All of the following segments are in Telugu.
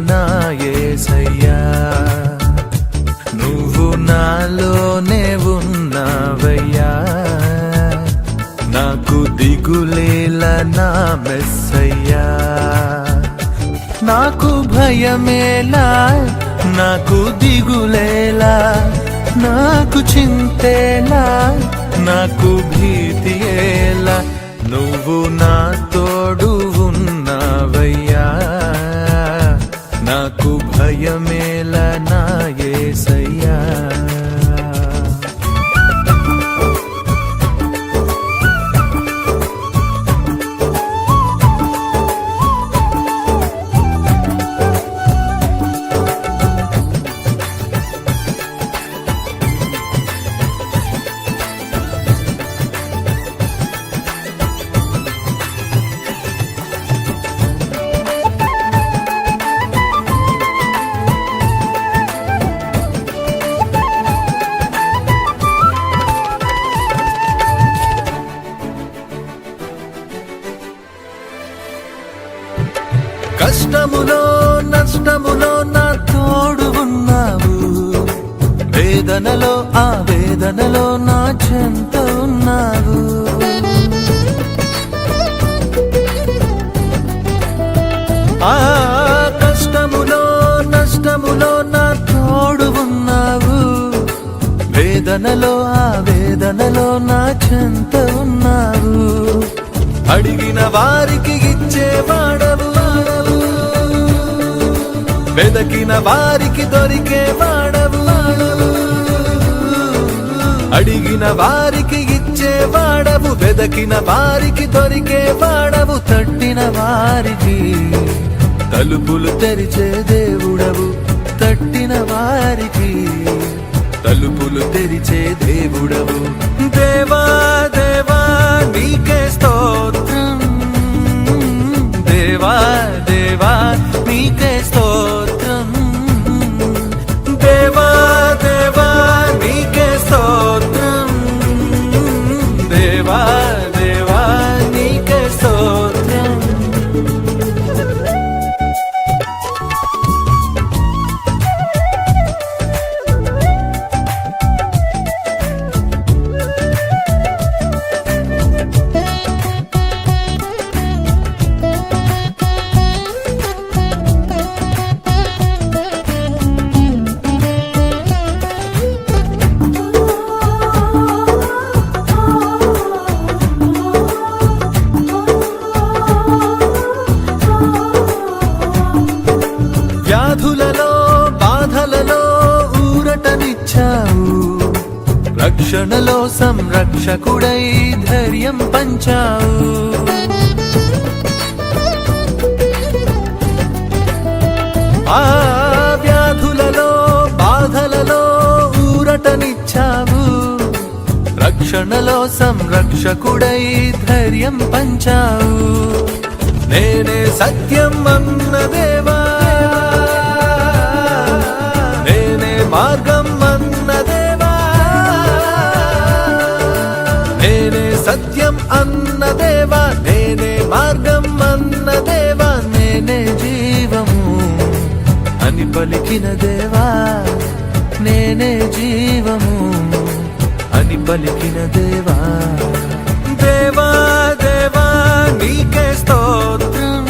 నా యేసయ్యా, నువ్వు నాలోనే ఉన్నావయ్యా, నాకు దిగులేలా నా మెస్సయ్యా. నాకు భయమేలా, నాకు దిగులేలా, నాకు చింతేలా, నాకు భీతియేలా, నువ్వు నా తోడు ఉన్నావయ్యా, నాకు భయమేలా నా యేసయ్యా. కష్టములో నష్టములో నా తోడు ఉన్నావు, వేదనలో ఆ వేదనలో నా చెంత ఉన్నావు. ఆ కష్టములో నష్టములో నా తోడు ఉన్నావు, వేదనలో ఆ వేదనలో నా చెంత ఉన్నావు. అడిగిన వారికి ఇచ్చేవాడవు, వెదకిన వారికి దొరికేవాడవు, అడిగిన వారికి ఇచ్చేవాడవు, వెదకిన వారికి దొరికేవాడవు, తట్టిన వారికి తలుపులు తెరిచే దేవుడవు, తట్టిన వారికి తలుపులు తెరిచే దేవుడవు. దేవా దేవా నీకే స్తోత్రం, దేవా దేవా నీకే స్తోత్రం, దేవా దేవా నీకే స్తోత్రం, దేవా దేవా నీకే స్తోత్రం. వ్యాధులలో బాధలలో ఊరటనిచ్చావు, రక్షణలో సంరక్షకుడై ధైర్యం పంచావు. ఆ వ్యాధులలో బాధలలో ఊరటనిచ్చావు, రక్షణలో సంరక్షకుడై ధైర్యం పంచావు. నేనే సత్యం అన్న దేవా, నేనే మార్గం అన్న దేవా, నేనే సత్యం అన్న దేవా, నేనే మార్గం అన్న దేవా, నేనే జీవము అని పలికిన దేవా, నేనే జీవము అని పలికిన దేవా. దేవా దేవా నీకే స్తోత్రం,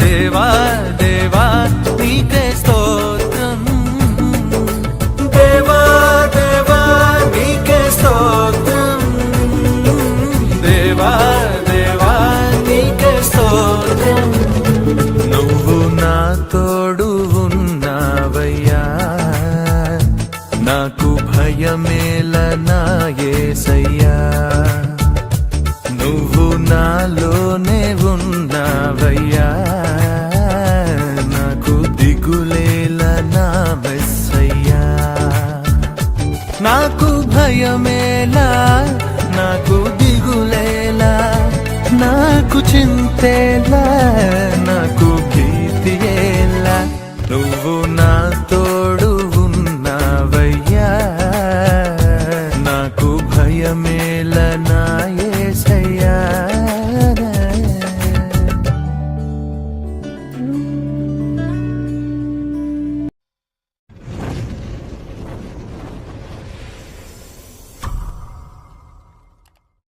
దేవా దేవా నీకే స్తోత్రం, దేవా దేవా నీకే స్తోత్రం, దేవా దేవా నీకే స్తోత్రం. నువ్వు నా తోడు ఉన్నావయ్యా, నాకు భయమేలా నా యేసయ్యా, నువ్వు నాలోనే ఉన్నావయ్యా, నాకు దిగులేలా నా మెస్సయ్యా. నాకు భయమేలా, నాకు దిగులేలా, నాకు చింతేలా, నాకు భీతియేలా, నువ్వు నా తోడు